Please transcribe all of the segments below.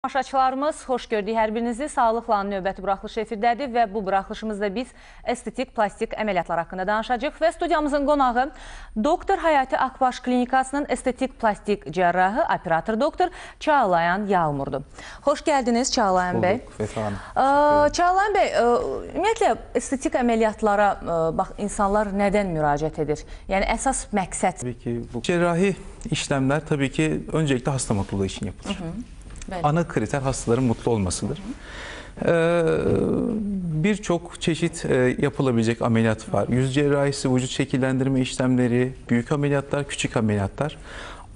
Tamaşaçılarımız, xoş gördük hər birinizi. Sağlıqla növbəti buraxılış efirdədir və bu buraxılışımızda biz estetik plastik əməliyyatlar haqqında danışacağıq və studiyamızın qonağı Doktor Hayati Akbaş Klinikasının estetik plastik cərrahı, operator doktor Çağlayan Yağmurdur. Xoş gəldiniz Çağlayan bəy. Çağlayan bəy, ümumiyyətlə estetik əməliyyatlara insanlar nədən müraciət edir? Yəni əsas məqsəd? Tabii ki bu cerrahi işlemler tabii ki öncelikle hasta mutluluğu için yapılır. Ana kriter hastaların mutlu olmasıdır. Birçok çeşit yapılabilecek ameliyat var. Yüz cerrahisi, vücut şekillendirme işlemleri, büyük ameliyatlar, küçük ameliyatlar.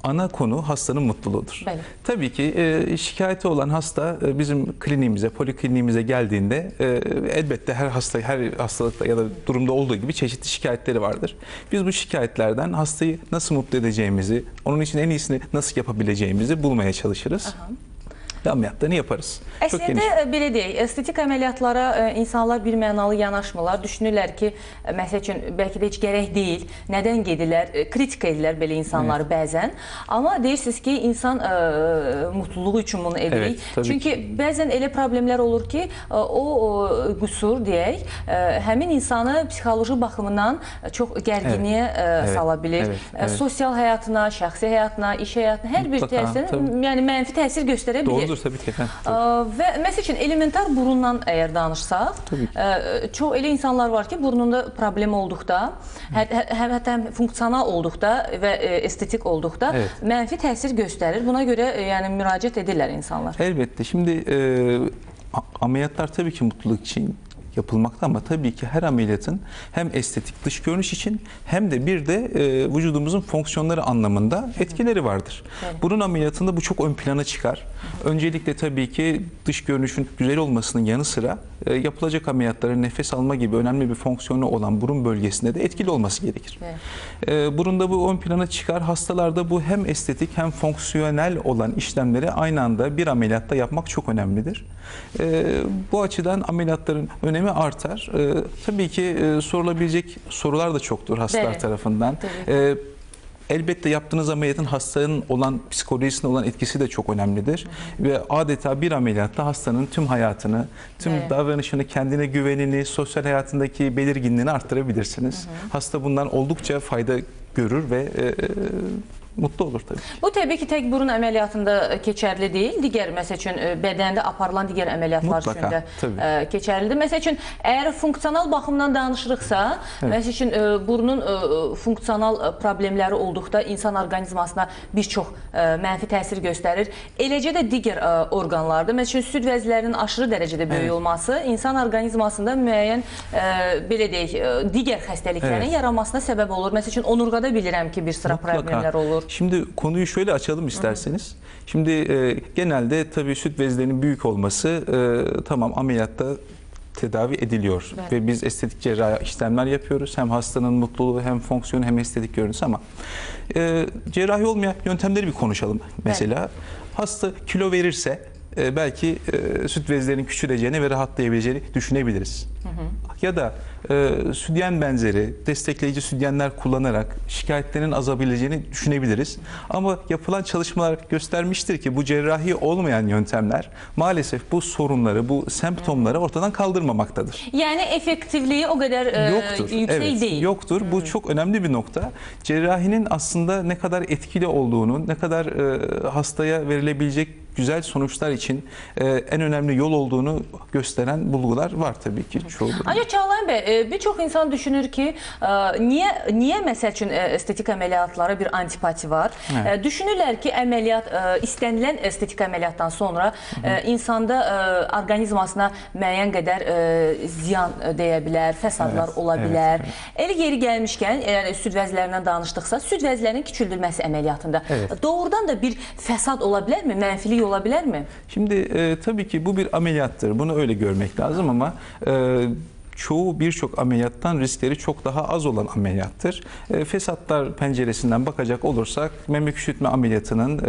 Ana konu hastanın mutluluğudur. Bəli. Tabii ki şikayeti olan hasta bizim kliniğimize, polikliniğimize geldiğinde elbette her hastalıkta ya da durumda olduğu gibi çeşitli şikayetleri vardır. Biz bu şikayetlerden hastayı nasıl mutlu edeceğimizi, onun için en iyisini nasıl yapabileceğimizi bulmaya çalışırız. Aha. Ameliyatlarını yaparız. Əslində, belə deyək, estetik əməliyyatlara insanlar bir mənalı yanaşmırlar. Düşünürlər ki, məsəl üçün, bəlkə də heç gərək deyil. Nədən gedirlər? Kritika edirlər belə insanları bəzən. Amma deyirsiniz ki, insan mutluluğu üçün bunu edirik. Evet, çünki bəzən elə problemlər olur ki, o qüsur, deyək, həmin insanı psixoloji baxımından çox gərginliyə sala bilir. Sosial həyatına, şəxsi həyatına, iş həyatına, hər bir təsirin, yəni mənfi təsir göstərə bilir. Tabii ki efendim. Və məsəl üçün elementar burundan əgər danışsaq, çox elə insanlar var ki, burnunda problem olduqda, hətta funksional olduqda və estetik olduqda mənfi təsir göstərir. Buna görə yəni müraciət edirlər insanlar. Elbette. Şimdi ameliyatlar tabii ki mutluluk için yapılmakta ama tabii ki her ameliyatın hem estetik dış görünüş için hem de bir de vücudumuzun fonksiyonları anlamında etkileri vardır. Bunun ameliyatında bu çok ön plana çıkar. Öncelikle tabii ki dış görünüşün güzel olmasının yanı sıra yapılacak ameliyatların nefes alma gibi önemli bir fonksiyonu olan burun bölgesinde de etkili olması gerekir. Burunda bu ön plana çıkar. Hastalarda bu hem estetik hem fonksiyonel olan işlemleri aynı anda bir ameliyatta yapmak çok önemlidir. Bu açıdan ameliyatların önemi artar. Tabii ki sorulabilecek sorular da çoktur hastalar tarafından. Elbette yaptığınız ameliyatın hastanın olan psikolojisine olan etkisi de çok önemlidir. Ve adeta bir ameliyatta hastanın tüm hayatını, tüm davranışını, kendine güvenini, sosyal hayatındaki belirginliğini arttırabilirsiniz. Hasta bundan oldukça fayda görür ve mutlu olur tabii ki. Bu təbii ki, tək burun əməliyyatında keçərli deyil. Digər, məsəl üçün, bədəndə aparılan digər əməliyyatlar üçün də keçərlidir. Məsəl üçün, əgər funksional baxımdan danışırıqsa, məsəl üçün, burnun funksional problemləri olduqda insan orqanizmasına bir çox mənfi təsir göstərir. Eləcə də digər orqanlarda, məsəl üçün, süd vəzlərinin aşırı dərəcədə böyük olması insan orqanizmasında müəyyən, belə deyək, digər xəstəliklərin yaranmasına səbəb olur. Məsəl üçün, onurğada bilirəm ki, bir sıra problemlər olur. Şimdi konuyu şöyle açalım isterseniz. Şimdi genelde tabii süt bezlerinin büyük olması tamam ameliyatta tedavi ediliyor. Ve biz estetik cerrahi işlemler yapıyoruz. Hem hastanın mutluluğu hem fonksiyonu hem estetik görünüsü ama cerrahi olmayan yöntemleri bir konuşalım mesela. Hasta kilo verirse belki süt bezlerinin küçüleceğini ve rahatlayabileceğini düşünebiliriz. Ya da sütyen benzeri destekleyici sütyenler kullanarak şikayetlerin azabileceğini düşünebiliriz. Ama yapılan çalışmalar göstermiştir ki bu cerrahi olmayan yöntemler maalesef bu sorunları, bu semptomları ortadan kaldırmamaktadır. Yani efektifliği o kadar yüksek değil. Yoktur. Bu çok önemli bir nokta. Cerrahinin aslında ne kadar etkili olduğunu, ne kadar hastaya verilebilecek güzel sonuçlar için en önemli yol olduğunu gösteren bulgular var tabii ki çoğu. Ancaq Çağlayan bəy, birçok insan düşünür ki, niye məsəl üçün estetik əməliyyatlara bir antipati var? Düşünürlər ki, əməliyyat, istənilən estetik əməliyyatdan sonra insanda orqanizmasına müəyyən qədər ziyan deyə bilər, fəsadlar ola bilər. Elə yeri gəlmişkən, süd vəzlərindən danışdıqsa, süd vəzlərinin küçüldürməsi əməliyyatında doğrudan da bir fəsad ola bilərmi, mənfilik ola bilərmi? Şimdi tabii ki bu bir ameliyattır. Bunu öyle görmek lazım ama birçok ameliyattan riskleri çok daha az olan ameliyattır. Fesatlar penceresinden bakacak olursak meme küçültme ameliyatının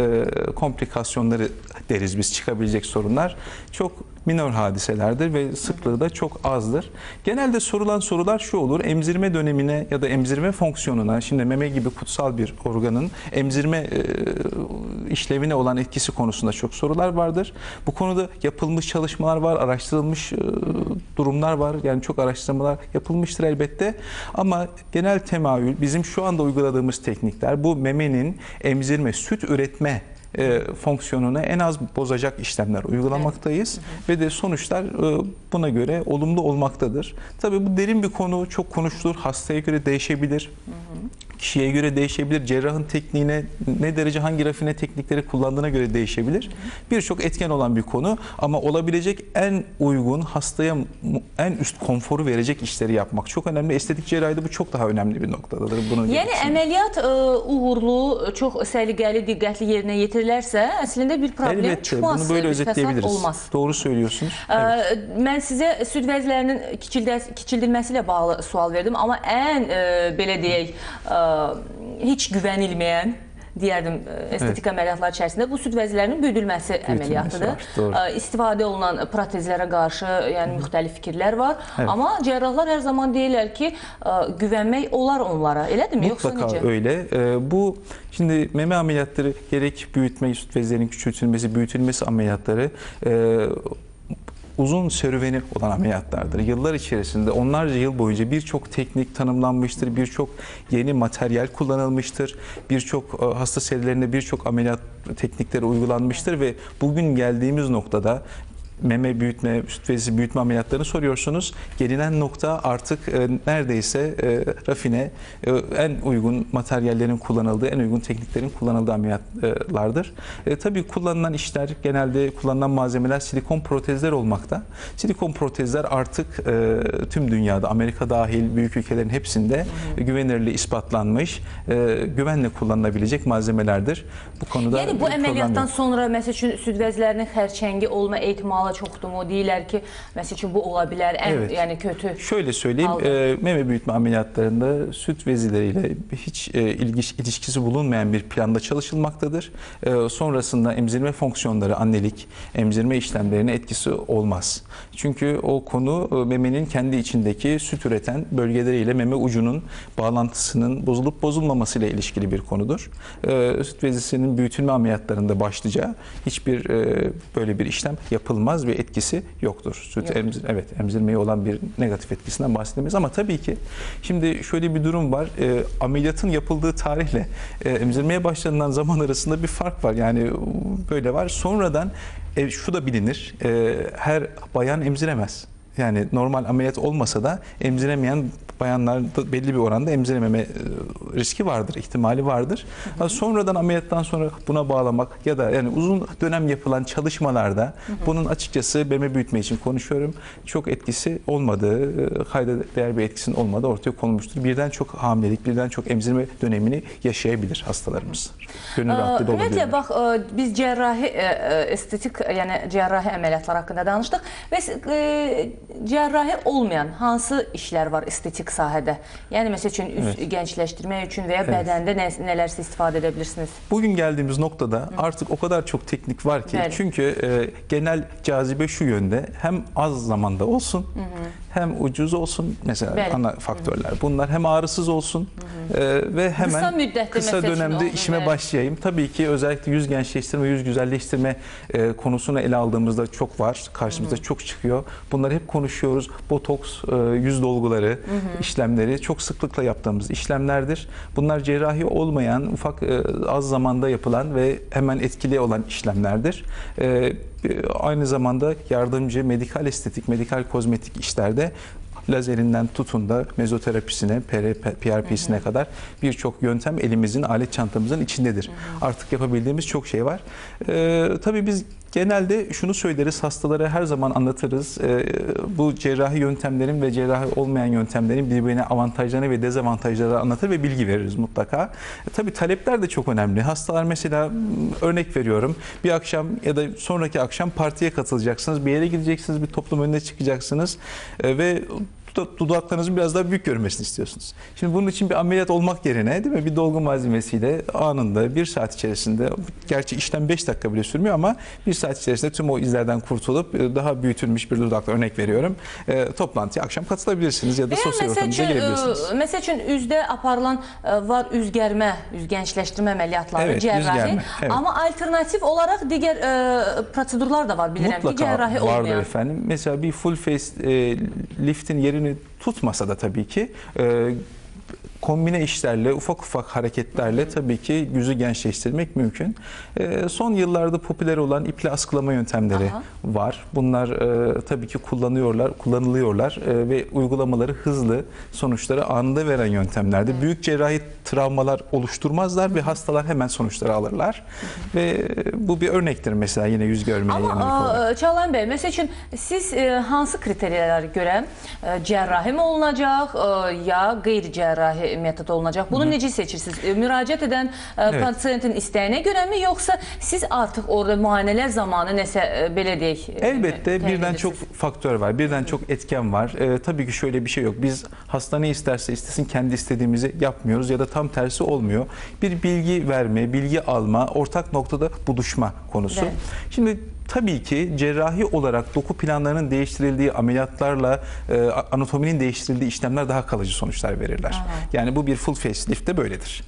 komplikasyonları deriz biz, çıkabilecek sorunlar çok minor hadiselerdir ve sıklığı da çok azdır. Genelde sorulan sorular şu olur: emzirme dönemine ya da emzirme fonksiyonuna, şimdi meme gibi kutsal bir organın emzirme işlevine olan etkisi konusunda çok sorular vardır. Bu konuda yapılmış çalışmalar var, araştırılmış durumlar var. Yani çok araştırmalar yapılmıştır elbette. Ama genel temayül, bizim şu anda uyguladığımız teknikler bu memenin emzirme, süt üretme fonksiyonunu en az bozacak işlemler uygulamaktayız. Evet. Ve de sonuçlar buna göre olumlu olmaktadır. Tabii bu derin bir konu, çok konuşulur, hastaya göre değişebilir. Kişiye göre değişebilir, cerrahın tekniğine ne derece hangi rafine teknikleri kullandığına göre değişebilir. Birçok etken olan bir konu ama olabilecek en uygun, hastaya en üst konforu verecek işleri yapmak çok önemli. Estetik cerrahide bu çok daha önemli bir noktadır. Bunu yani əməliyyat uğurlu, çox səliqəli, diqqətli yerinə yetirilərsə, əslində bir problem elbette, çıxmaz. Bunu böyle özetleyebiliriz. Olmaz. Doğru söylüyorsunuz. Evet. Mən sizə süd vəzlərinin kiçildilməsi ilə bağlı sual verdim, amma ən belə deyək, hiç güvənilməyən, deyərdim, estetik əməliyyatlar içərisində bu süd vəzlərinin büyüdülməsi əməliyyatıdır. İstifadə olunan protezlərə qarşı yəni müxtəlif fikirlər var. Evet. Amma cərrahlar hər zaman deyirlər ki, güvənmək olar onlara. Elədirmi? Yoksa necə? Mutlaka öyle. Bu şimdi meme ameliyatları, gerek büyütme, süt bezlerinin küçültülmesi, büyütülmesi ameliyatları uzun serüveni olan ameliyatlardır. Yıllar içerisinde, onlarca yıl boyunca birçok teknik tanımlanmıştır, birçok yeni materyal kullanılmıştır, birçok hasta serilerinde birçok ameliyat teknikleri uygulanmıştır ve bugün geldiğimiz noktada meme büyütme, süt bezi büyütme ameliyatlarını soruyorsunuz. Gelinen nokta artık neredeyse rafine, en uygun materyallerin kullanıldığı, en uygun tekniklerin kullanıldığı ameliyatlardır. Tabii kullanılan işler, genelde kullanılan malzemeler silikon protezler olmakta. Silikon protezler artık tüm dünyada, Amerika dahil büyük ülkelerin hepsinde güvenirliği ispatlanmış, güvenle kullanılabilecek malzemelerdir. Bu konuda yani bu əməliyyatdan sonra məsəl üçün süd vəzlərinin xərçəngi olma ehtimalı çoxdur mu? Deyirlər ki, məsəl üçün bu ola bilər, evet. Yani kötü. Şöyle söyleyeyim, meme büyütme ameliyatlarında süt vezileriyle hiç ilişkisi bulunmayan bir planda çalışılmaktadır. Sonrasında emzirme fonksiyonları, annelik, emzirme işlemlerine etkisi olmaz. Çünkü o konu memenin kendi içindeki süt üreten bölgeleriyle meme ucunun bağlantısının bozulup bozulmamasıyla ilişkili bir konudur. Süt vezisinin büyütülme ameliyatlarında başlıca hiçbir böyle bir işlem yapılmaz ve etkisi yoktur. Süt emzirmeye olan bir negatif etkisinden bahsedemeyiz ama tabii ki şimdi şöyle bir durum var. Ameliyatın yapıldığı tarihle emzirmeye başlanılan zaman arasında bir fark var. Yani böyle var. Sonradan şu da bilinir. Her bayan emziremez. Yani normal ameliyat olmasa da emziremeyen bayanlarda belli bir oranda emzirememe riski vardır, ihtimali vardır. Sonradan ameliyattan sonra buna bağlamak ya da yani uzun dönem yapılan çalışmalarda bunun açıkçası meme büyütme için konuşuyorum, çok etkisi olmadığı, kayda değer bir etkisinin olmadığı ortaya konulmuştur. Birden çok hamilelik, birden çok emzirme dönemini yaşayabilir hastalarımız. Gönül rahatlığı da olabilir. Ümumiyyətlə bax, biz cerrahi, estetik, yəni cerrahi əməliyyatlar haqqında danışdıq və cerrahi olmayan hansı işlər var estetik sahədə? Yəni məsəl üçün üz gençləşdirmək üçün veya bədəndə nələrsə istifadə edə bilirsiniz? Bugün geldiğimiz noktada artık o kadar çok teknik var ki, çünkü genel cazibe şu yönde: hem az zamanda olsun, hem ucuz olsun, mesela ana faktörler. Bunlar hem ağrısız olsun ve hemen kısa dönemde işime başlayayım. Tabii ki özellikle yüz gençleştirme, yüz güzelleştirme konusunu ele aldığımızda çok var. Karşımıza çok çıkıyor. Bunları hep konuşuyoruz. Botoks, yüz dolguları, işlemleri çok sıklıkla yaptığımız işlemlerdir. Bunlar cerrahi olmayan, ufak az zamanda yapılan ve hemen etkili olan işlemlerdir. Aynı zamanda yardımcı medikal estetik, medikal kozmetik işlerde lazerinden tutun da mezoterapisine, PRP'sine kadar birçok yöntem elimizin, alet çantamızın içindedir. Artık yapabildiğimiz çok şey var. Tabii biz genelde şunu söyleriz, hastalara her zaman anlatırız. Bu cerrahi yöntemlerin ve cerrahi olmayan yöntemlerin birbirine avantajlarını ve dezavantajlarını anlatır ve bilgi veririz mutlaka. Tabii talepler de çok önemli. Hastalar mesela, örnek veriyorum, bir akşam ya da sonraki akşam partiye katılacaksınız, bir yere gideceksiniz, bir toplum önüne çıkacaksınız ve dudaklarınızın biraz daha büyük görmesini istiyorsunuz. Şimdi bunun için bir ameliyat olmak yerine, değil mi, bir dolgu malzemesiyle anında 1 saat içerisinde, gerçi işlem 5 dakika bile sürmüyor ama 1 saat içerisinde tüm o izlerden kurtulup daha büyütülmüş bir dudakla, örnek veriyorum, toplantıya akşam katılabilirsiniz ya da sosyal ortamınıza girebilirsiniz. Məsəl üçün üzdə aparılan var üz gərmə, üz gençləşdirmə əməliyyatları, Evet, cərrahi. yüz germe, evet. Ama alternatif olarak diğer prosedurlar da var bilirəm ki, Mutlaka cərrahi vardır olmayan. efendim. Mesela bir full face liftin yerini tutmasa da tabii ki kombine işlerle, ufak ufak hareketlerle tabii ki yüzü gençleştirmek mümkün. Son yıllarda popüler olan iple askılama yöntemleri var. Bunlar tabii ki kullanılıyorlar ve uygulamaları hızlı, sonuçları anında veren yöntemlerdir. Büyük cerrahi travmalar oluşturmazlar ve hastalar hemen sonuçları alırlar. Ve bu bir örnektir mesela yine yüz görmeye yönelik olarak. Ama Çağlayan Bey, məsəl üçün siz hansı kriteriyalara görə cərrahi mi olunacaq ya qeyri-cərrahi metod olunacaq? Bunu necə seçirsiniz? Müraciət edən pasiyentin istəyinə görə mi, yoxsa siz artıq orada müayinələr zamanı nəsə belə deyək? Elbette birden çok faktör var, birden çok etken var. Tabii ki şöyle bir şey yok. Biz hasta ne isterse istesin kendi istediğimizi yapmıyoruz ya da tam tersi olmuyor. Bir bilgi verme, bilgi alma, ortak noktada buluşma konusu. Evet. Şimdi tabii ki cerrahi olarak doku planlarının değiştirildiği ameliyatlarla anatominin değiştirildiği işlemler daha kalıcı sonuçlar verirler. Yani bu bir full facelift de böyledir.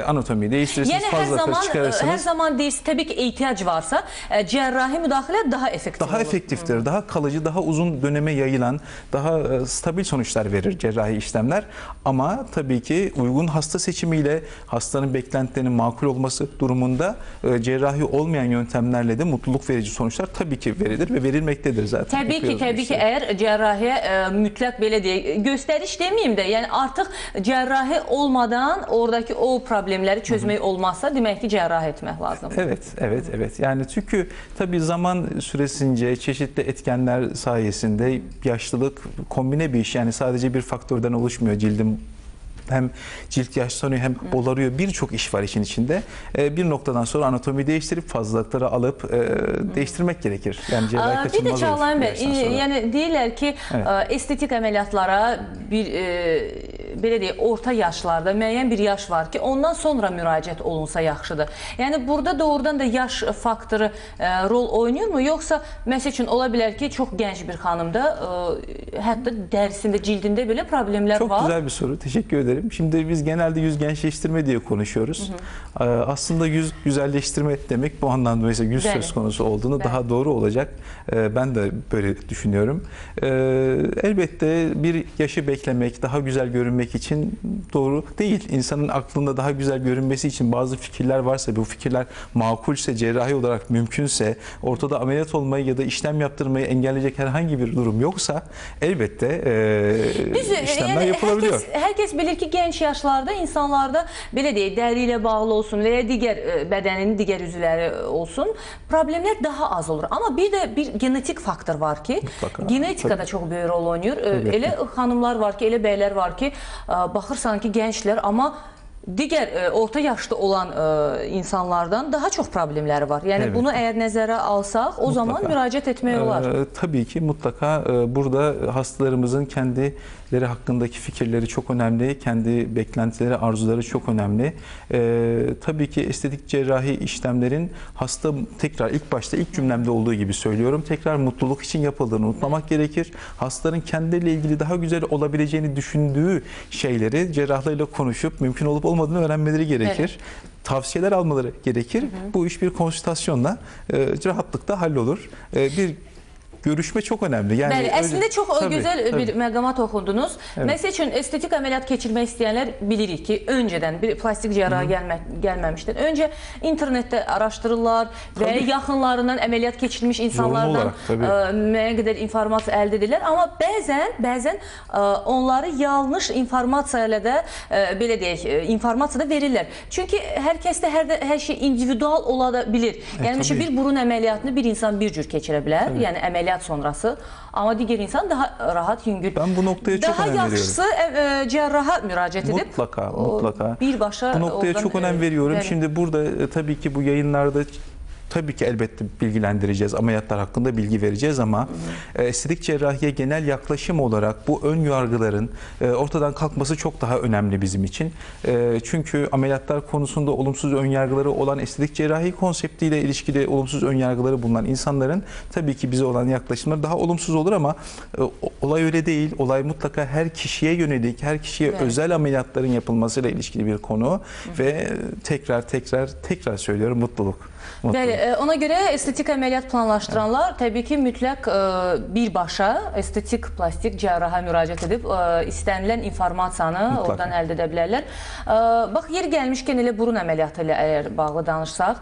Anatomiyi değiştirirsiniz, yani fazla kas çıkarırsınız. Her zaman deyirsiz, tabii ki ihtiyac varsa cerrahi müdahale daha efektif olur. Daha efektiftir, daha kalıcı, daha uzun döneme yayılan, daha stabil sonuçlar verir cerrahi işlemler. Ama tabii ki uygun hasta seçimiyle hastanın beklentilerinin makul olması durumunda cerrahi olmayan yöntemlerle de mutluluk verici sonuçlar tabii ki verilir ve verilmektedir zaten. Tabii ki eğer cerrahiye mütləq belə deyək, göstəriş demeyeyim də, yəni artıq cerrahi olmadan oradaki o problemləri çözmək olmazsa demək ki cerrahi etmək lazımdır. Evet. Yani çünkü tabii zaman süresince çeşitli etkenler sayesinde yaşlılık kombine bir iş, yani sadece bir faktörden oluşmuyor. Cildin hem cilt yaşlanıyor hem olarıyor, birçok iş var işin içinde. Bir noktadan sonra anatomi değiştirip fazlalıkları alıp değiştirmek gerekir. Yani cerrahi kaçınılmaz olur. Bir de Çağlayan Bey, yani deyirlər ki estetik əməliyyatlara bir belə deyək, orta yaşlarda müəyyən bir yaş var ki, ondan sonra müraciət olunsa yaxşıdır. Yəni burada doğrudan da yaş faktoru rol oynayırmı, yoxsa məsəl üçün ola bilər ki, çox gənc bir xanımda hətta dərisində, cildində belə problemlər var? Çok güzel bir soru. Teşekkür ederim. Şimdi biz genelde yüz gençleştirme diye konuşuyoruz. Aslında yüz güzelleştirme demek bu anlamda mesela yüz söz konusu olduğunu daha doğru olacak. Ben de böyle düşünüyorum. Elbette bir yaşı beklemek, daha güzel görünmek için doğru değil. İnsanın aklında daha güzel görünmesi için bazı fikirler varsa, bu fikirler makulse, cerrahi olarak mümkünse, ortada ameliyat olmayı ya da işlem yaptırmayı engelleyecek herhangi bir durum yoksa elbette işlemler yapılabiliyor. Herkes bilir ki genç yaşlarda insanlarda belə deyək, dəri ilə bağlı olsun veya digər bədənin digər üzvləri olsun, problemlər daha az olur. Ama bir de bir genetik faktor var ki, genetika da çok büyük rol oynuyor. Elə xanımlar var ki, elə bəylər var ki, baxırsan ki gençler ama digər orta yaşlı olan insanlardan daha çok problemleri var. Yani bunu eğer nəzərə alsaq, o zaman müraciət etmək olar. Tabii ki mutlaka burada hastalarımızın kendileri hakkındaki fikirleri çok önemli, kendi beklentileri, arzuları çok önemli. Tabii ki estetik cerrahi işlemlerin hasta, tekrar ilk başta ilk cümlemde olduğu gibi söylüyorum, tekrar mutluluk için yapıldığını unutmamak gerekir. Hastaların kendiyle ilgili daha güzel olabileceğini düşündüğü şeyleri cerrahlarıyla konuşup mümkün olup olmadığını öğrenmeleri gerekir. Tavsiyeler almaları gerekir. Bu iş bir konsültasyonla rahatlıkla hallolur. Bir görüşme çok önemli. Yani Bəli, əslində çox gözəl bir məqama toxundunuz. Evet. Məsəl üçün estetik əməliyyat keçirmək istəyənlər bilirik ki, öncədən bir plastik cərrahi gəlməmişdən öncə internetdə araşdırırlar və yaxınlarından əməliyyat keçirmiş insanlardan müəyyən qədər informasiya əldə edirlər. Amma bəzən onları yanlış informasiya ilə də belə deyək, informasiya da verirlər. Çünki hər kəsdə hər şey individual ola da bilir. Yəni mesela bir burun əməliyyatını bir insan bir cür keçirə bilər. Yəni əməliyyat sonrası, ama diğer insan daha rahat, yüngül. Ben bu noktaya çok önem veriyorum. Daha yaxşısı cerraha müraciət edib. Mutlaka. Birbaşa bu noktaya çok önem veriyorum. Yani. Şimdi burada tabii ki bu yayınlarda Tabii ki elbette bilgilendireceğiz, ameliyatlar hakkında bilgi vereceğiz ama estetik cerrahiye genel yaklaşım olarak bu ön yargıların ortadan kalkması çok daha önemli bizim için. Çünkü ameliyatlar konusunda olumsuz ön yargıları olan, estetik cerrahi konseptiyle ilişkili olumsuz ön yargıları bulunan insanların tabii ki bize olan yaklaşımları daha olumsuz olur ama olay öyle değil. Olay mutlaka her kişiye yönelik, her kişiye özel ameliyatların yapılmasıyla ilişkili bir konu ve tekrar söylüyorum, mutluluk. Bəli, ona görə estetik əməliyyat planlaşdıranlar təbii ki, mütləq birbaşa estetik plastik cərraha müraciət edib istənilən informasiyanı oradan əldə edə bilərlər. Bax, yer gəlmişkən elə burun əməliyyatı ilə əgər bağlı danışsaq,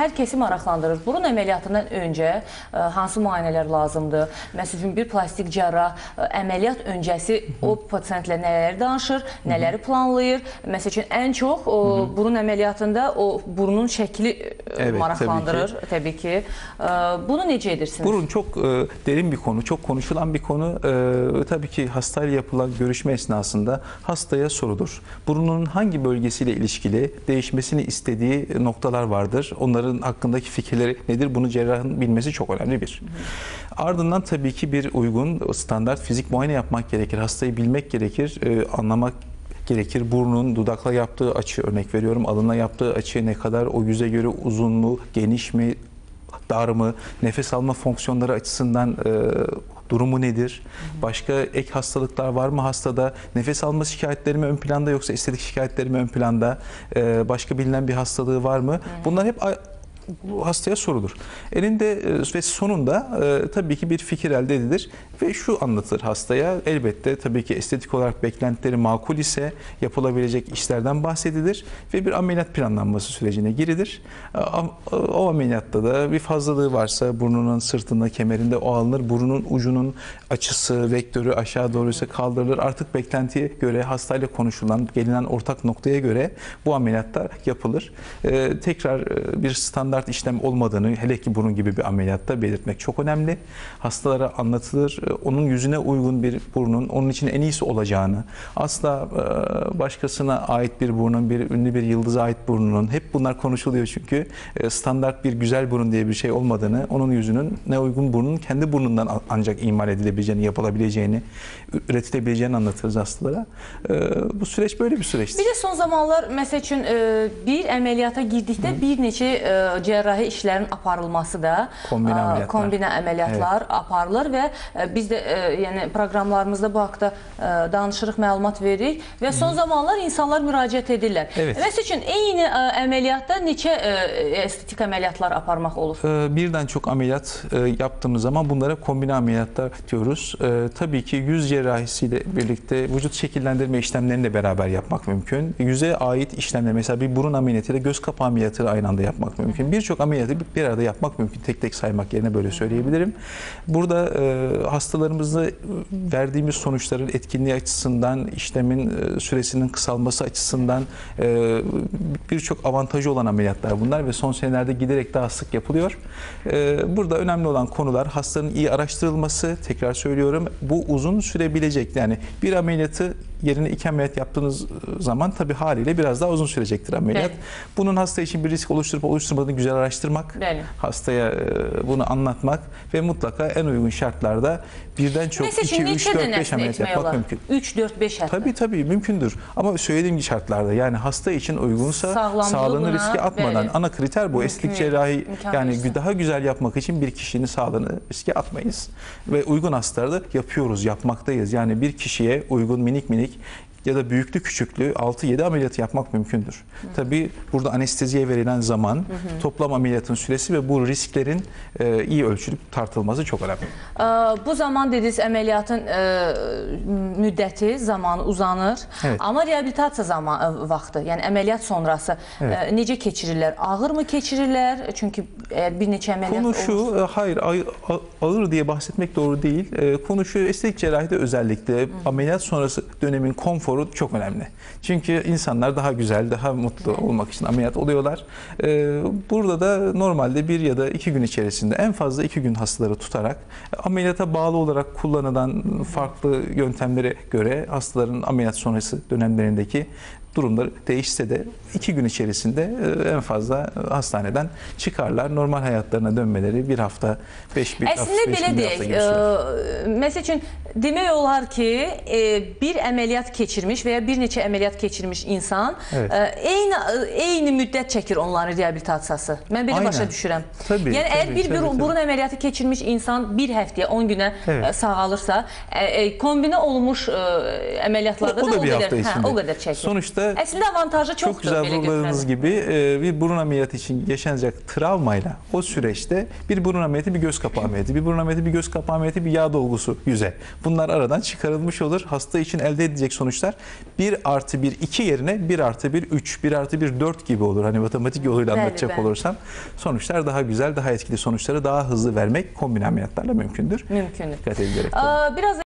hər kəsi maraqlandırır. Burun əməliyyatından öncə hansı müayinələr lazımdır? Məsələn, bir plastik cərrah əməliyyat öncəsi o pasientlə nələri danışır, nələri planlayır? Məsələn, ən çox burun əməliyyatında o burunun şəkli maraqlandırır tabii ki. Bunu necə edirsiniz? Burun çok derin bir konu, çok konuşulan bir konu. Tabii ki hastayla yapılan görüşme esnasında hastaya sorulur. Burunun hangi bölgesiyle ilişkili değişmesini istediği noktalar vardır. Onların hakkındaki fikirleri nedir? Bunu cerrahın bilmesi çok önemli bir. Ardından tabii ki bir uygun standart fizik muayene yapmak gerekir. Hastayı bilmek gerekir, anlamak gerekir. Burnun dudakla yaptığı açı, örnek veriyorum, alınla yaptığı açı ne kadar, o yüze göre uzun mu, geniş mi, dar mı, nefes alma fonksiyonları açısından durumu nedir? Başka ek hastalıklar var mı hastada? Nefes alma şikayetleri mi ön planda yoksa estetik şikayetleri mi ön planda? Başka bilinen bir hastalığı var mı? Bunlar hep hastaya sorulur. Elinde ve sonunda tabii ki bir fikir elde edilir ve şu anlatılır hastaya. Elbette tabii ki estetik olarak beklentileri makul ise yapılabilecek işlerden bahsedilir ve bir ameliyat planlanması sürecine girilir. O ameliyatta da bir fazlalığı varsa burnunun sırtında, kemerinde o alınır. Burnun ucunun açısı, vektörü aşağı doğru ise kaldırılır. Artık beklentiye göre, hastayla konuşulan, gelinen ortak noktaya göre bu ameliyatlar yapılır. Tekrar bir standart işlem olmadığını, hele ki burun gibi bir ameliyatta belirtmek çok önemli. Hastalara anlatılır. Onun yüzüne uygun bir burnun onun için en iyisi olacağını, asla başkasına ait bir burnun, bir ünlü bir yıldıza ait burnunun, hep bunlar konuşuluyor çünkü standart bir güzel burun diye bir şey olmadığını, onun yüzünün ne uygun burnun kendi burnundan ancak imal edilebileceğini, yapılabileceğini, üretilebileceğini anlatırız hastalara. Bu süreç böyle bir süreçtir. Bir de son zamanlar məsəl üçün bir əməliyyata girdikdə bir neçə cərrahi işlərin aparılması da kombinə əməliyyatlar aparılır və biz də yəni proqramlarımızda bu haqda danışırıq, məlumat veririk və son zamanlar insanlar müraciət edirlər. Məsəl üçün eyni əməliyyatda neçə estetik əməliyyatlar aparmaq olur? Birden çok ameliyat yaptığımız zaman bunlara kombine ameliyatlar diyoruz. Tabii ki yüz cerrahisiyle birlikte vücut şekillendirme işlemlerini de beraber yapmak mümkün. Yüze ait işlemler, mesela bir burun ameliyatı ile göz kapağı ameliyatı aynı anda yapmak mümkün. Birçok ameliyatı bir arada yapmak mümkün. Tek tek saymak yerine böyle söyleyebilirim. Burada hastalarımızda verdiğimiz sonuçların etkinliği açısından, işlemin süresinin kısalması açısından birçok avantajı olan ameliyatlar bunlar ve son senelerde giderek daha sık yapılıyor. Burada önemli olan konular hastanın iyi araştırılması. Tekrar söylüyorum, bu uzun sürebilecek, yani bir ameliyatı yerine 2 ameliyat yaptığınız zaman tabii haliyle biraz daha uzun sürecektir ameliyat. Evet. Bunun hasta için bir risk oluşturup oluşturmadığını güzel araştırmak, hastaya bunu anlatmak ve mutlaka en uygun şartlarda birden çok 2, 3, 4, 5 ameliyat yapmak mümkün. 3, 4, 5 hatta. Tabii mümkündür. Ama söylediğim şartlarda, yani hasta için uygunsa sağlığını riske atmadan, ana kriter bu. Estetik cerrahi yani daha güzel yapmak için bir kişinin sağlığını riske atmayız. Ve uygun hastalarda yapıyoruz, yapmaktayız. Yani bir kişiye uygun minik ya da büyüklü küçüklü 6-7 ameliyatı yapmak mümkündür. Tabii burada anesteziye verilen zaman, toplam ameliyatın süresi ve bu risklerin iyi ölçülüp tartılması çok önemli. Bu zaman dediniz əməliyyatın müddəti, zamanı uzanır. Evet. Amma reabilitasiya vaxtı, yəni əməliyyat sonrası necə keçirirlər? Ağır mı keçirirlər? Çünkü bir neçə əməliyyat konu şu, hayır ağır diye bahsetmek doğru değil. Konu şu, estetik cerrahide özellikle ameliyat sonrası dönemin konforu çok önemli. Çünkü insanlar daha güzel, daha mutlu olmak için ameliyat oluyorlar. Burada da normalde 1 ya da 2 gün içerisinde, en fazla 2 gün hastaları tutarak ameliyata bağlı olarak kullanılan farklı yöntemlere göre hastaların ameliyat sonrası dönemlerindeki durumları değişse de 2 gün içerisinde en fazla hastaneden çıkarlar. Normal hayatlarına dönmeleri bir hafta, 5 gün, Əslində belə deyək, məsəl üçün demək olar ki, bir əməliyyat keçirmiş və ya bir neçə əməliyyat keçirmiş insan eyni müddət çəkir onların reabilitasiyası. Mən belə başa düşürəm. Tabii, yəni əgər bir burun əməliyyatı keçirmiş insan bir həftəyə, 10 günə sağalırsa, kombinə olmuş əməliyyatlarda da o qədər çəkir. Sonuçta əslində avantajı çoxdur. Çok güzel vurguladığınız gibi bir burun ameliyatı için yaşanacak travmayla o süreçte bir burun ameliyatı, bir göz kapağı ameliyatı, bir burun ameliyatı, bir göz kapağı ameliyatı, bir yağ dolgusu, yüzey. Bunlar aradan çıkarılmış olur. Hasta için elde edilecek sonuçlar 1+1=2 yerine 1+1=3, 1+1=4 gibi olur. Hani matematik yoluyla anlatacak olursam sonuçlar daha güzel, daha etkili sonuçları daha hızlı vermek kombine ameliyatlarla mümkündür. Mümkündür. Dikkat edilerek. Biraz